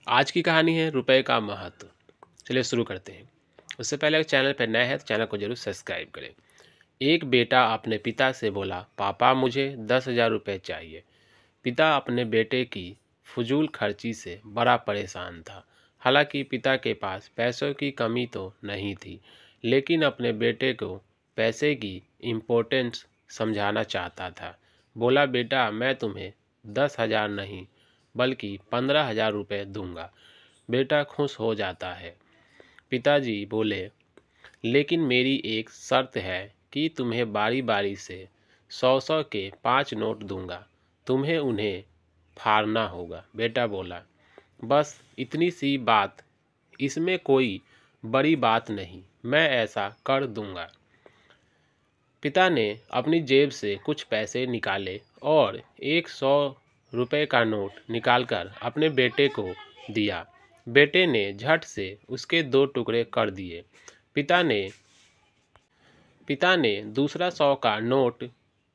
आज की कहानी है रुपए का महत्व। चलिए शुरू करते हैं। उससे पहले अगर चैनल पर नए हैं तो चैनल को जरूर सब्सक्राइब करें। एक बेटा अपने पिता से बोला, पापा मुझे 10,000 रुपये चाहिए। पिता अपने बेटे की फजूल खर्ची से बड़ा परेशान था। हालांकि पिता के पास पैसों की कमी तो नहीं थी, लेकिन अपने बेटे को पैसे की इम्पोर्टेंस समझाना चाहता था। बोला, बेटा मैं तुम्हें 10,000 नहीं बल्कि 15,000 रुपये दूंगा। बेटा खुश हो जाता है। पिताजी बोले, लेकिन मेरी एक शर्त है कि तुम्हें बारी बारी से 100-100 के 5 नोट दूंगा। तुम्हें उन्हें फाड़ना होगा। बेटा बोला, बस इतनी सी बात, इसमें कोई बड़ी बात नहीं, मैं ऐसा कर दूंगा। पिता ने अपनी जेब से कुछ पैसे निकाले और एक 100 रुपये का नोट निकालकर अपने बेटे को दिया। बेटे ने झट से उसके 2 टुकड़े कर दिए। पिता ने दूसरा 100 का नोट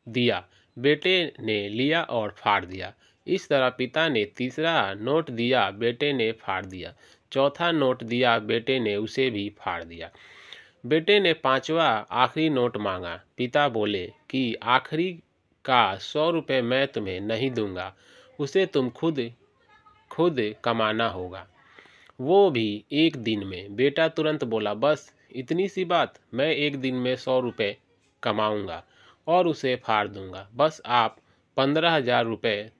दिया। बेटे ने लिया और फाड़ दिया। इस तरह पिता ने तीसरा नोट दिया, बेटे ने फाड़ दिया। चौथा नोट दिया, बेटे ने उसे भी फाड़ दिया। बेटे ने 5वां आखिरी नोट मांगा। पिता बोले कि आखिरी का 100 रुपये मैं तुम्हें नहीं दूंगा, उसे तुम खुद कमाना होगा, वो भी एक दिन में। बेटा तुरंत बोला, बस इतनी सी बात, मैं एक दिन में 100 रुपये कमाऊंगा और उसे फाड़ दूंगा। बस आप 15,000 रुपये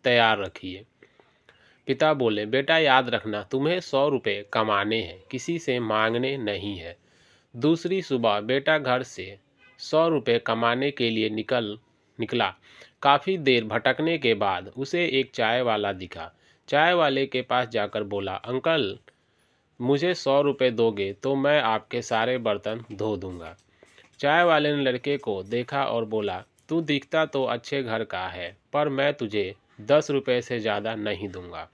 तैयार रखिए। पिता बोले, बेटा याद रखना, तुम्हें 100 रुपये कमाने हैं, किसी से मांगने नहीं है। दूसरी सुबह बेटा घर से 100 रुपये कमाने के लिए निकला। काफ़ी देर भटकने के बाद उसे एक चाय वाला दिखा। चाय वाले के पास जाकर बोला, अंकल मुझे 100 रुपये दोगे तो मैं आपके सारे बर्तन धो दूंगा। चाय वाले ने लड़के को देखा और बोला, तू दिखता तो अच्छे घर का है, पर मैं तुझे 10 रुपये से ज़्यादा नहीं दूंगा।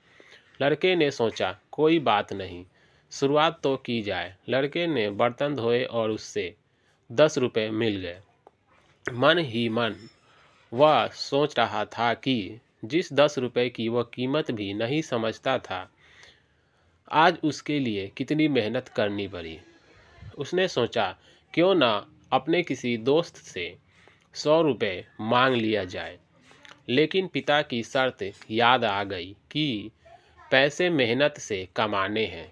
लड़के ने सोचा, कोई बात नहीं, शुरुआत तो की जाए। लड़के ने बर्तन धोए और उससे 10 रुपये मिल गए। मन ही मन वह सोच रहा था कि जिस 10 रुपये की वह कीमत भी नहीं समझता था, आज उसके लिए कितनी मेहनत करनी पड़ी। उसने सोचा, क्यों ना अपने किसी दोस्त से 100 रुपये मांग लिया जाए। लेकिन पिता की शर्त याद आ गई कि पैसे मेहनत से कमाने हैं।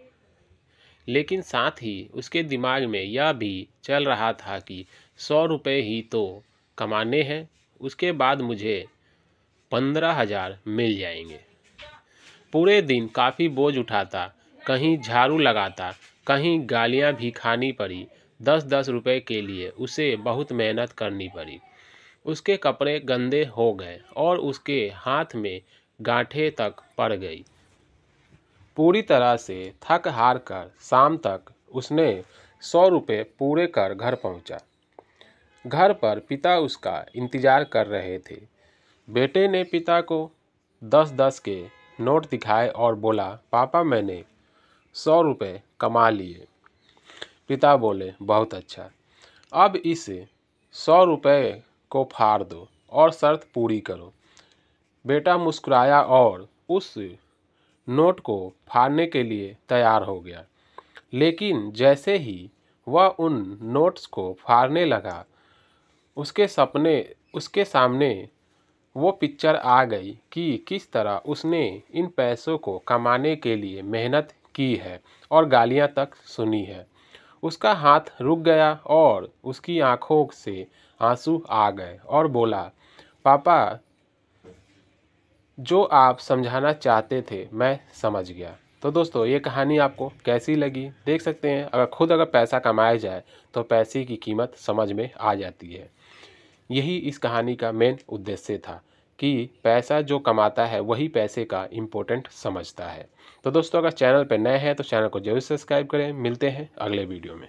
लेकिन साथ ही उसके दिमाग में यह भी चल रहा था कि 100 रुपये ही तो कमाने हैं, उसके बाद मुझे 15,000 मिल जाएंगे। पूरे दिन काफ़ी बोझ उठाता, कहीं झाड़ू लगाता, कहीं गालियाँ भी खानी पड़ी। 10-10 रुपये के लिए उसे बहुत मेहनत करनी पड़ी। उसके कपड़े गंदे हो गए और उसके हाथ में गांठें तक पड़ गई। पूरी तरह से थक हार कर शाम तक उसने 100 रुपये पूरे कर घर पहुंचा। घर पर पिता उसका इंतज़ार कर रहे थे। बेटे ने पिता को 10-10 के नोट दिखाए और बोला, पापा मैंने 100 रुपये कमा लिए। पिता बोले, बहुत अच्छा, अब इस 100 रुपये को फाड़ दो और शर्त पूरी करो। बेटा मुस्कुराया और उस नोट को फाड़ने के लिए तैयार हो गया। लेकिन जैसे ही वह उन नोट्स को फाड़ने लगा, उसके सामने वो पिक्चर आ गई कि किस तरह उसने इन पैसों को कमाने के लिए मेहनत की है और गालियां तक सुनी है। उसका हाथ रुक गया और उसकी आंखों से आंसू आ गए और बोला, पापा जो आप समझाना चाहते थे मैं समझ गया। तो दोस्तों, ये कहानी आपको कैसी लगी देख सकते हैं। अगर पैसा कमाया जाए तो पैसे की कीमत समझ में आ जाती है। यही इस कहानी का मेन उद्देश्य था कि पैसा जो कमाता है वही पैसे का इम्पोर्टेंट समझता है। तो दोस्तों, अगर चैनल पर नए हैं तो चैनल को जरूर सब्सक्राइब करें। मिलते हैं अगले वीडियो में।